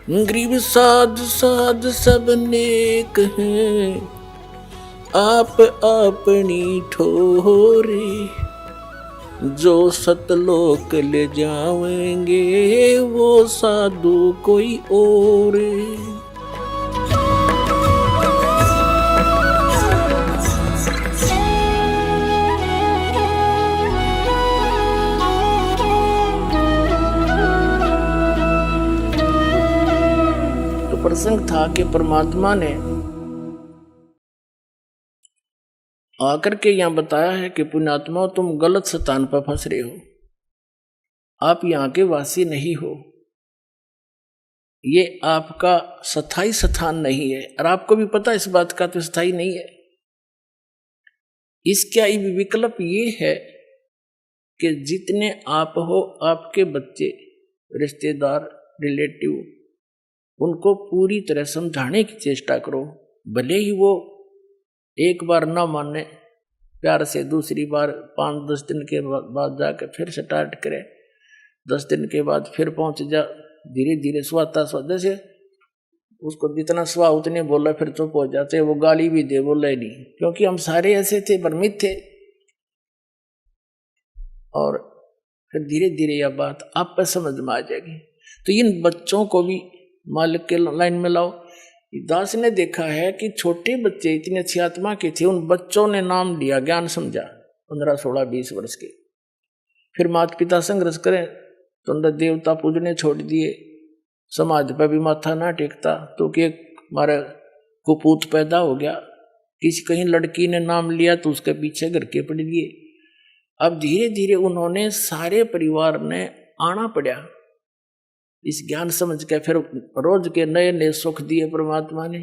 गरीब साध साध सब नेक हैं, आप अपनी ठोरे, जो सतलोक ले जाएंगे वो साधु कोई और। तो प्रसंग था कि परमात्मा ने आकर के यहां बताया है कि पुण्यात्मा तुम गलत स्थान पर फंस रहे हो, आप यहां के वासी नहीं हो, ये आपका स्थायी स्थान नहीं है। और आपको भी पता इस बात का तो स्थायी नहीं है। इसका विकल्प ये है कि जितने आप हो, आपके बच्चे, रिश्तेदार, रिलेटिव, उनको पूरी तरह समझाने की चेष्टा करो। भले ही वो एक बार ना माने, प्यार से दूसरी बार 5-10 दिन के बाद जाकर फिर स्टार्ट करे, 10 दिन के बाद फिर पहुंच जा, धीरे धीरे स्वाता स्वा, जैसे उसको जितना स्वा उतने बोला फिर चुप हो जाते, वो गाली भी दे बोला ही नहीं, क्योंकि हम सारे ऐसे थे, भ्रमित थे। और फिर धीरे धीरे यह बात आप पर समझ में आ जाएगी। तो इन बच्चों को भी मालिक के लाइन में लाओ। दास ने देखा है कि छोटे बच्चे इतने अच्छी आत्मा के थे, उन बच्चों ने नाम लिया, ज्ञान समझा, 15, 16, 20 वर्ष के। फिर माता पिता संघर्ष करें तो अंदर देवता पूजने छोड़ दिए, समाज पर भी माथा ना टेकता, तो कि हमारा कुपूत पैदा हो गया। किसी कहीं लड़की ने नाम लिया तो उसके पीछे घर के पड़ गए। अब धीरे धीरे उन्होंने सारे परिवार ने आना पड़ा इस ज्ञान समझ के, फिर रोज के नए नए सुख दिए परमात्मा ने।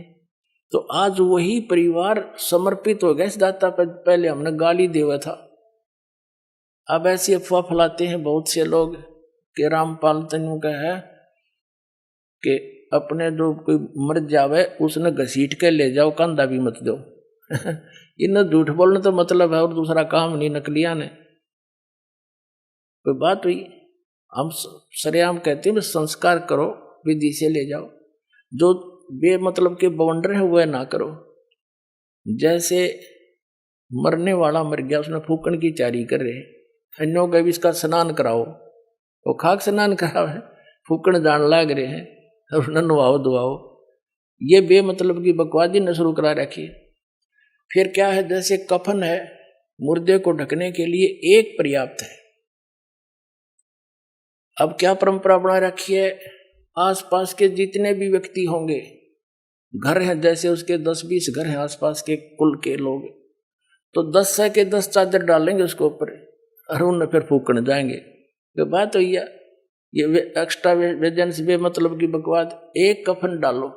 तो आज वही परिवार समर्पित हो गया इस दाता पर। पहले हमने गाली देवा था, अब ऐसी अफवाह फैलाते हैं बहुत से लोग कि रामपाल तनु का है कि अपने जो कोई मर जावे उसने घसीट के ले जाओ, कंधा भी मत दो। इन्हें झूठ बोलने तो मतलब है और दूसरा काम नहीं, नकलिया ने। कोई बात हुई, हम सरेआम कहते हैं संस्कार करो, विधि से ले जाओ, जो बेमतलब के बवंडर है वह ना करो। जैसे मरने वाला मर गया, उसने फूकन की तैयारी कर रहे, अन्यों का भी इसका स्नान कराओ, वो खाक स्नान कराओ है, फूकन जान लाग रहे हैं और उन्हें नवाओ दुआओ। ये बेमतलब की बकवादी ने शुरू करा रखी है। फिर क्या है, जैसे कफन है, मुर्दे को ढकने के लिए एक पर्याप्त है। अब क्या परंपरा बना रखी है, आसपास के जितने भी व्यक्ति होंगे, घर हैं जैसे उसके 10-20 घर हैं आसपास के कुल के लोग, तो 10 से के 10 चादर डालेंगे उसके ऊपर और उन्हें फिर फूकने जाएंगे। ये बात हुई है, ये एक्स्ट्रा वेजेंस मतलब की बकवाद। एक कफन डालो,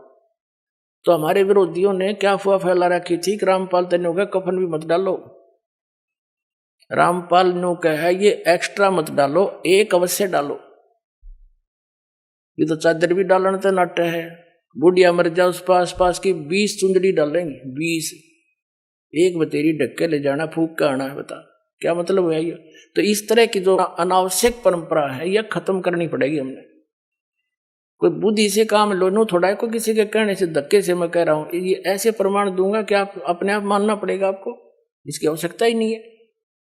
तो हमारे विरोधियों ने क्या अफवाह फैला रखी थी कि रामपाल तनु का कफन भी मत डालो। रामपाल नु का है ये एक्स्ट्रा मत डालो, एक अवश्य डालो। ये तो चादर भी डालने तो नट है, बुढ़िया मर जाओ उस पास की 20 चुंदड़ी डालेंगे, 20, एक बतेरी ढक के ले जाना, फूक का आना है। बता क्या मतलब है ये। तो इस तरह की जो अनावश्यक परंपरा है यह खत्म करनी पड़ेगी हमने। कोई बुद्धि से काम लो, नो थोड़ा को किसी के कहने से, धक्के से मैं कह रहा हूं, ये ऐसे प्रमाण दूंगा कि आप अपने आप मानना पड़ेगा आपको, इसकी आवश्यकता ही नहीं है।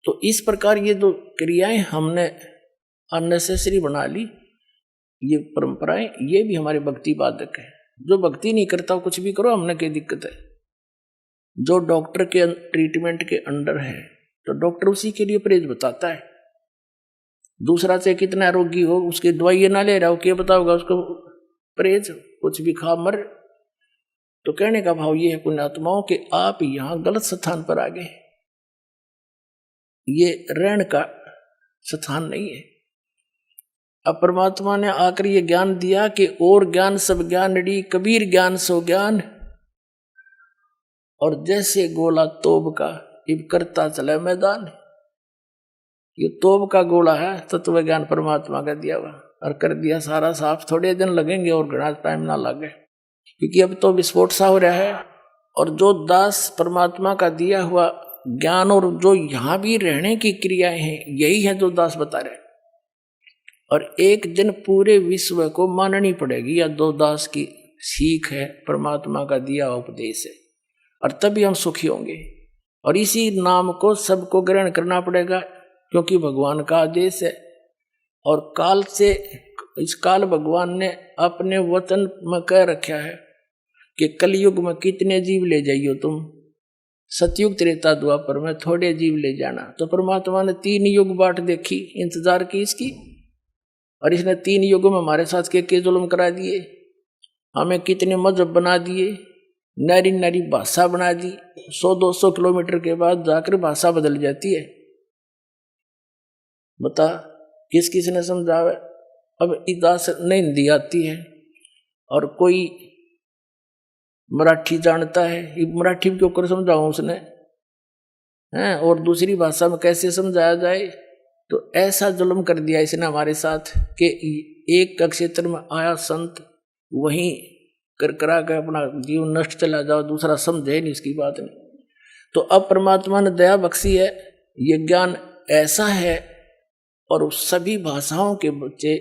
तो इस प्रकार ये जो क्रियाएं हमने अननेसेसरी बना ली, ये परंपराएं, ये भी हमारे भक्ति बाधक है। जो भक्ति नहीं करता कुछ भी करो, हमने क्या दिक्कत है। जो डॉक्टर के ट्रीटमेंट के अंडर है तो डॉक्टर उसी के लिए परहेज बताता है। दूसरा से कितना रोगी हो उसकी दवाई ना ले रहा हो, क्या बताओगा उसको परहेज, कुछ भी खा मर। तो कहने का भाव ये है पुण्यात्माओं कि आप यहां गलत स्थान पर आ गए, ये रहने का स्थान नहीं है। अब परमात्मा ने आकर ये ज्ञान दिया कि और ज्ञान सब ज्ञानड़ी, कबीर ज्ञान सो ज्ञान, और जैसे गोला तोब का इब करता चले मैदान। ये तोब का गोला है, तत्व ज्ञान परमात्मा का दिया हुआ, और कर दिया सारा साफ। थोड़े दिन लगेंगे और घना टाइम ना लगे, क्योंकि अब तो विस्फोट सा हो रहा है। और जो दास परमात्मा का दिया हुआ ज्ञान और जो यहां भी रहने की क्रियाएं हैं, यही है जो दास बता रहे। और एक दिन पूरे विश्व को माननी पड़ेगी। या दो दास की सीख है, परमात्मा का दिया उपदेश है, और तभी हम सुखी होंगे। और इसी नाम को सबको ग्रहण करना पड़ेगा, क्योंकि भगवान का आदेश है। और काल से इस काल भगवान ने अपने वतन में कह रखा है कि कलयुग में कितने जीव ले जाइयो तुम, सतयुग त्रेता द्वापर में थोड़े जीव ले जाना। तो परमात्मा ने 3 युग बाट देखी, इंतजार की इसकी, और इसने 3 युगों में हमारे साथ के जुल्म करा दिए, हमें कितने मजहब बना दिए, नरी नरी भाषा बना दी। 100-200 किलोमीटर के बाद जाकर भाषा बदल जाती है। बता किस किस ने समझावे। अब इदा से नहीं हिंदी आती है, और कोई मराठी जानता है, मराठी क्यों कर समझाऊं उसने हैं, और दूसरी भाषा में कैसे समझाया जाए। तो ऐसा जुल्म कर दिया इसने हमारे साथ कि एक क्षेत्र में आया संत, वहीं कर करा के अपना जीवन नष्ट चला जाओ, दूसरा समझे नहीं इसकी बात नहीं। तो अब परमात्मा ने दया बख्शी है, ये ज्ञान ऐसा है, और सभी भाषाओं के बच्चे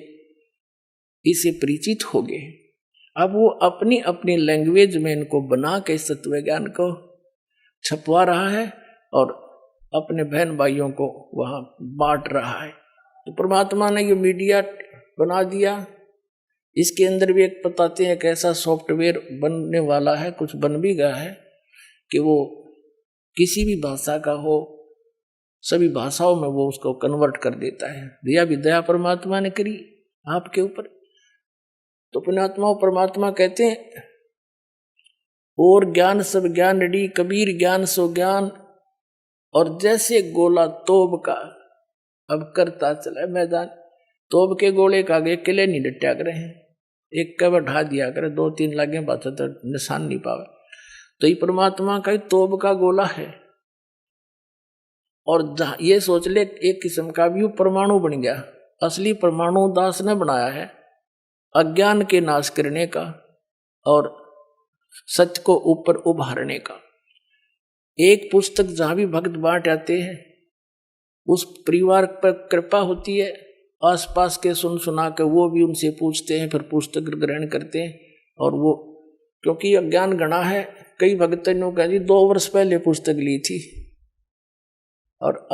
इसे परिचित हो गए। अब वो अपनी अपनी लैंग्वेज में इनको बना के इस तत्व ज्ञान को छपवा रहा है, और अपने बहन भाइयों को वहां बांट रहा है। तो परमात्मा ने ये मीडिया बना दिया। इसके अंदर भी एक बताते हैं, एक ऐसा सॉफ्टवेयर बनने वाला है, कुछ बन भी गया है, कि वो किसी भी भाषा का हो, सभी भाषाओं में वो उसको कन्वर्ट कर देता है। दिया भी दया परमात्मा ने करी आपके ऊपर। तो पुण्यात्मा परमात्मा कहते हैं, और ज्ञान सब ज्ञान डी, कबीर ज्ञान सो ज्ञान, और जैसे गोला तोब का अब करता चला मैदान। तोब के गोले का आगे किले नहीं डटा करे हैं, एक का बढ़ा दिया करे, 2-3 लागे बात तो निशान नहीं पावे। तो ये परमात्मा का तोब का गोला है। और ये सोच ले, एक किस्म का भी परमाणु बन गया। असली परमाणु दास ने बनाया है, अज्ञान के नाश करने का और सत्य को ऊपर उभारने का। एक पुस्तक जहां भी भक्त बांट आते हैं, उस परिवार पर कृपा होती है, आसपास के सुन सुना के वो भी उनसे पूछते हैं, फिर पुस्तक ग्रहण करते हैं। और वो क्योंकि अज्ञान गणा है, कई भक्तों ने कहा जी 2 वर्ष पहले पुस्तक ली थी, और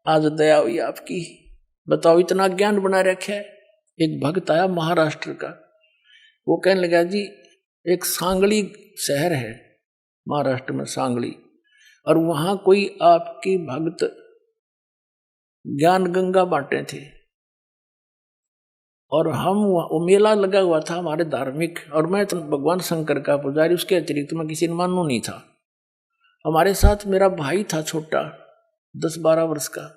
आज दया हुई आपकी, बताओ इतना ज्ञान बना रखा है। एक भक्त आया महाराष्ट्र का, वो कहने लगा जी एक सांगली शहर है महाराष्ट्र में, सांगली, और वहां कोई आपकी भक्त ज्ञान गंगा बांटे थे, और हम वो मेला लगा हुआ था हमारे धार्मिक, और मैं तो भगवान शंकर का पुजारी, उसके अतिरिक्त मैं किसी ने मानू नहीं था। हमारे साथ मेरा भाई था छोटा, 10-12 वर्ष का,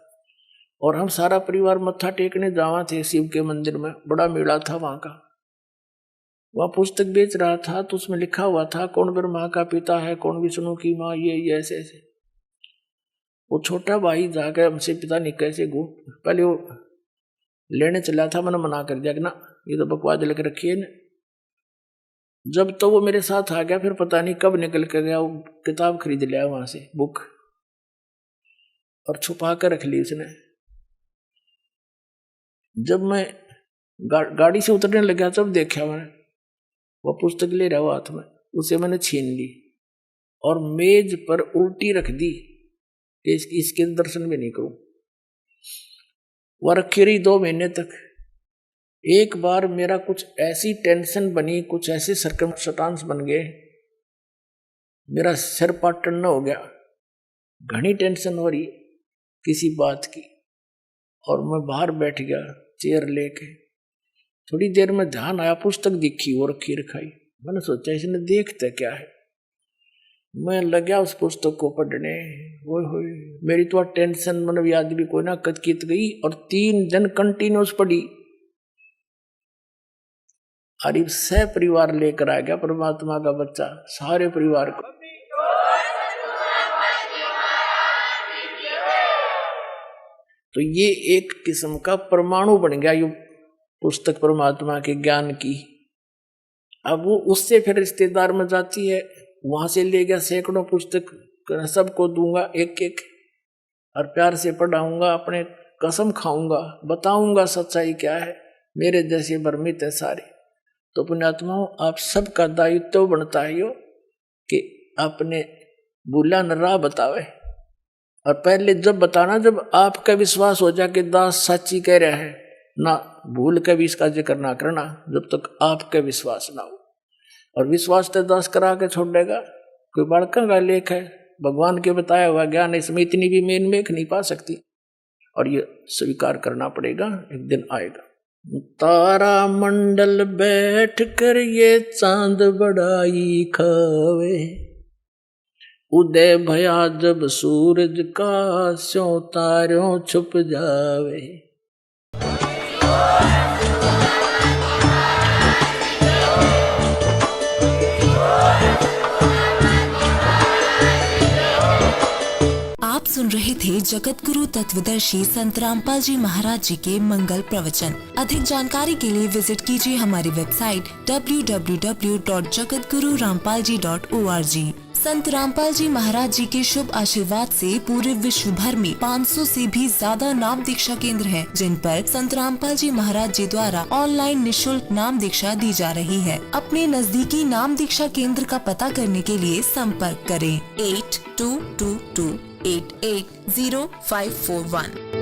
और हम सारा परिवार मत्था टेकने जावा थे शिव के मंदिर में। बड़ा मेला था वहां का। वह पुस्तक बेच रहा था, तो उसमें लिखा हुआ था कौन ब्रह्मा का पिता है, कौन विष्णु की माँ, ये ऐसे ऐसे। वो छोटा भाई जाकर हमसे पिता नहीं कैसे पहले वो लेने चला था, मैंने मना कर दिया कि ना ये तो बकवास लिख रखी है ना। जब तो वो मेरे साथ आ गया, फिर पता नहीं कब निकल कर गया, वो किताब खरीद लिया वहां से, बुक, और छुपा कर रख ली उसने। जब मैं गाड़ी से उतरने लगा, तब देखा मैंने वो पुस्तक ले रहा हाथ में, उसे मैंने छीन ली और मेज पर उल्टी रख दी कि इसके दर्शन भी नहीं करूं। वह रखी रही 2 महीने तक। एक बार मेरा कुछ ऐसी टेंशन बनी, कुछ ऐसे सर्कमस्टांस बन गए, मेरा सिर पाटन न हो गया, घनी टेंशन हो रही किसी बात की, और मैं बाहर बैठ गया चेयर लेके। थोड़ी देर में ध्यान आया, पुस्तक दिखी और रखी रखाई। मैंने सोचा इसने देखता क्या है, मैं लगा उस पुस्तक को पढ़ने। वो मेरी तो टेंशन मतलब याद भी कोई ना कचकित गई, और 3 दिन कंटिन्यूस पढ़ी। और सह परिवार लेकर आ गया परमात्मा का बच्चा, सारे परिवार को। तो ये एक किस्म का परमाणु बन गया ये पुस्तक परमात्मा के ज्ञान की। अब वो उससे फिर रिश्तेदार में जाती है, वहां से ले गया सैकड़ों पुस्तक, सबको दूंगा एक एक, और प्यार से पढ़ाऊंगा, अपने कसम खाऊंगा, बताऊंगा सच्चाई क्या है, मेरे जैसे भ्रमित है सारे। तो पुण्यात्माओं, आप सबका दायित्व बनता है यो कि अपने भूला न राह बतावे। और पहले जब बताना, जब आपका विश्वास हो जाए कि दास सच्ची कह रहा है, ना भूल के भी इसका जिक्र ना करना जब तक आपका विश्वास ना हो। और विश्वास तो दास करा के छोड़ देगा, कोई बड़का का लेख है, भगवान के बताया हुआ ज्ञान इसमें इतनी भी मेन मेख नहीं पा सकती। और ये स्वीकार करना पड़ेगा, एक दिन आएगा। तारा मंडल बैठ कर ये चांद बड़ाई खावे, उदय भया जब सूरज का स्यों तारों छुप जावे। आप सुन रहे थे जगत गुरु तत्वदर्शी संत रामपाल जी महाराज जी के मंगल प्रवचन। अधिक जानकारी के लिए विजिट कीजिए हमारी वेबसाइट www.jagatgururampalji.org। संत रामपाल जी महाराज जी के शुभ आशीर्वाद से पूरे विश्व भर में 500 से भी ज्यादा नाम दीक्षा केंद्र हैं, जिन पर संत रामपाल जी महाराज जी द्वारा ऑनलाइन निशुल्क नाम दीक्षा दी जा रही है। अपने नजदीकी नाम दीक्षा केंद्र का पता करने के लिए संपर्क करें 8222880541।